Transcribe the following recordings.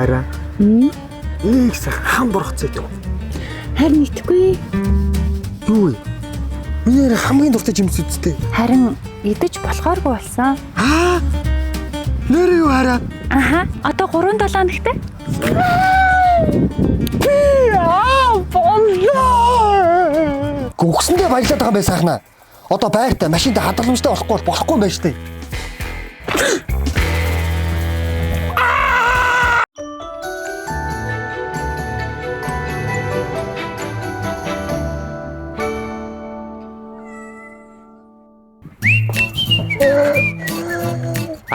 хараа. Нэг сайхан хам борхоцоо гэдэг. Харин итгэхгүй. Юу вэ? Миний хамгийн дуртай жимс үсттэй. Харин идэж болохооргүй болсон. Нэр юу хараа? Аха. Одоо 3-7 нэгтэй. Гүгсэндээ баялаад байгаа юм байна сайхнаа. Одоо байртай машинтай хадгаламжтай болохгүй юм байна шүү дээ.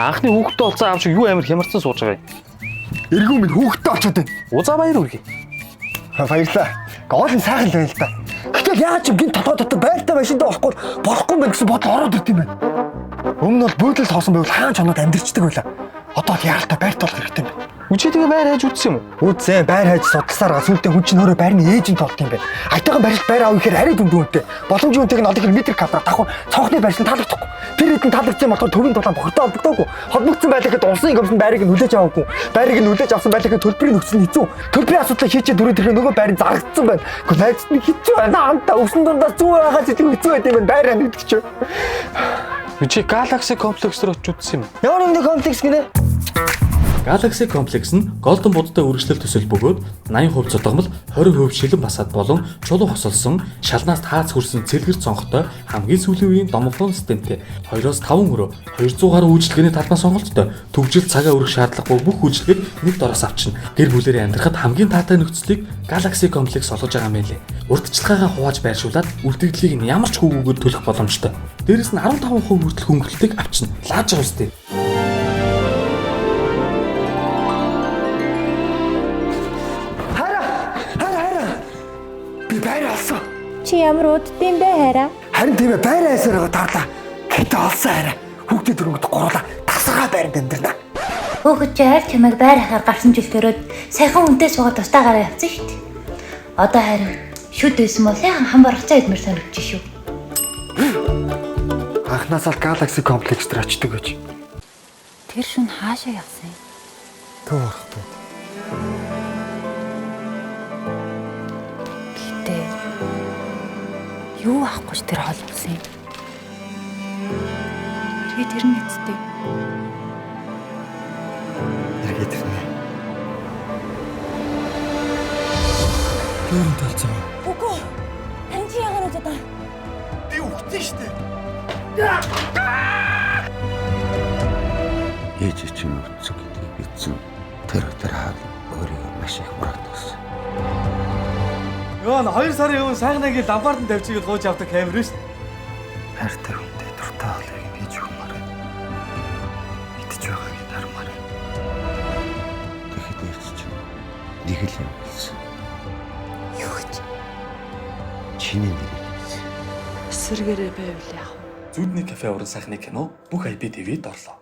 Анхны хүүхдтэй олцсон аав шиг юу амар хямарсан сууж байгаа юм. Эргүү минь хүүхдтэй очоод байна. Узаа баяр үргэлээ. Баярлаа. Гол нь сайхан л байна л да. Гэтэл яаж юм гин дотоод байртай машинтай болохгүй юм байна гэсэн бодол ороод ирд юм байна. Өмнө нь бол буудлал тоосон байвал хаан чоноод амьдрчдаг байлаа. Одоо л яаралтай байртай болох хэрэгтэй юм байна. Үчи тэгээ байр хайж үтсэн юм уу? Үзээ байр хайж судалсаар сүүлдээ хүн чинь өөрөө байрны ээжэнд толт юм байна. Айтайхан барилт байр авах гэхээр арай дүндүүнтэй. Боломжийн үнэтэйг нь одоо их метр квадрат авах цонхны барилт таалагдахгүй. Тэр хэдэн таалагдсан юм болохоор төвийн дулаан бохирдоо олддоогүй. Холбогдсон байлахад улсын гомсон байрыг нь хүлээж аваагүй. Байрыг нь хүлээж авсан байлахад төлбөрийн нөхцөл нь хэцүү. Төлбөрийн асуудлыг хийчихэд дөрөв тэрхээ нөгөө байрыг зарагдсан байна. Гэхдээ найз нь хэцүү байна. Хамтаа өвсөн дундаас зүү байгаа зүйл хэцүү байт юм байна. Байр хань гэдэг чинь. Үчи Galaxy комплекс руу очиж үтсэн юм. Ямар нэг комплекс гинэ? Galaxy комплекс нь Golden будтай үргэлжлэл төсөл бөгөөд 80% зодгомол, 20% шилэн басаад болон чулуу хосолсон, шалнаас таац хүрсэн цэлгэр цонхтой хамгийн сүүлийн үеийн домофон системтэй 2-5 өрөө 200 гаруй үйлчилгээний талбай сонголттой төвжил цагаа өргөх шаардлагагүй бүх үйлчилгээг нэг дороос авчна. Гэр бүлээрээ амьдрахад хамгийн таатай нөхцөлийг Galaxy комплекс олгож байгаа юм лээ. Урдчилгаагаа хувааж байршуулад үлдэгдлийг нь ямар ч хүүгүүгээр төлөх боломжтой. Дээрээс нь 15% хүртэл хөнгөлөлтийг авчна. Лаажар үстэй. Байр алсан. Чи ямар уддсан бэ хараа? Харин тийм ээ байр айсаар байгаа таарлаа. Гэтэ олсон хараа. Хүүхдээ дөрөнгөд гурлаа. Тасаргаа байранд амьдрна. Хөөхөд чи аль чамайг байр хахаар гарсан жил төрөөд сайхан үнтэй суугаад тустаагаараа явцсан шүү дээ. Одоо харин шүд байсан бол яхан хам баргацаа идмэр санагдчих шүү. Анхнаасаа Galaxy комплекс дээр очдөг гэж. Тэр шүн хаашаа явсан юм? Төв орох. Юу авахгүй ч тэр холбосон юм. Тэгээд тэр нь эцтэй. Эргээд ирнэ. Тэрэн талцсан. Үгүй. Харин чи яагаад удаа? Би үхсэн шүү дээ. Ээж чинь үтсэг гэдгийг бидсэн. Тэр хаад өөрийгөө маш их муратсан. Яа, 2 сарын өмнө сайхнагийн ламбард нь тавьчихыг гооч авдаг камер шүү дээ. Хайртай хүнтэй дуртай хоолыг нь хийж өгмөр. Идэж байгааг нь хармаар. Тэгэхэд ээж чинь нэг л юм хэлсэн. Юу гэж? Чиний нэрийг хэлсэн. Эсвэргээрээ байвал яах вэ? Зүудний кафе уран сайхны кино бүх IPTV-д орлоо.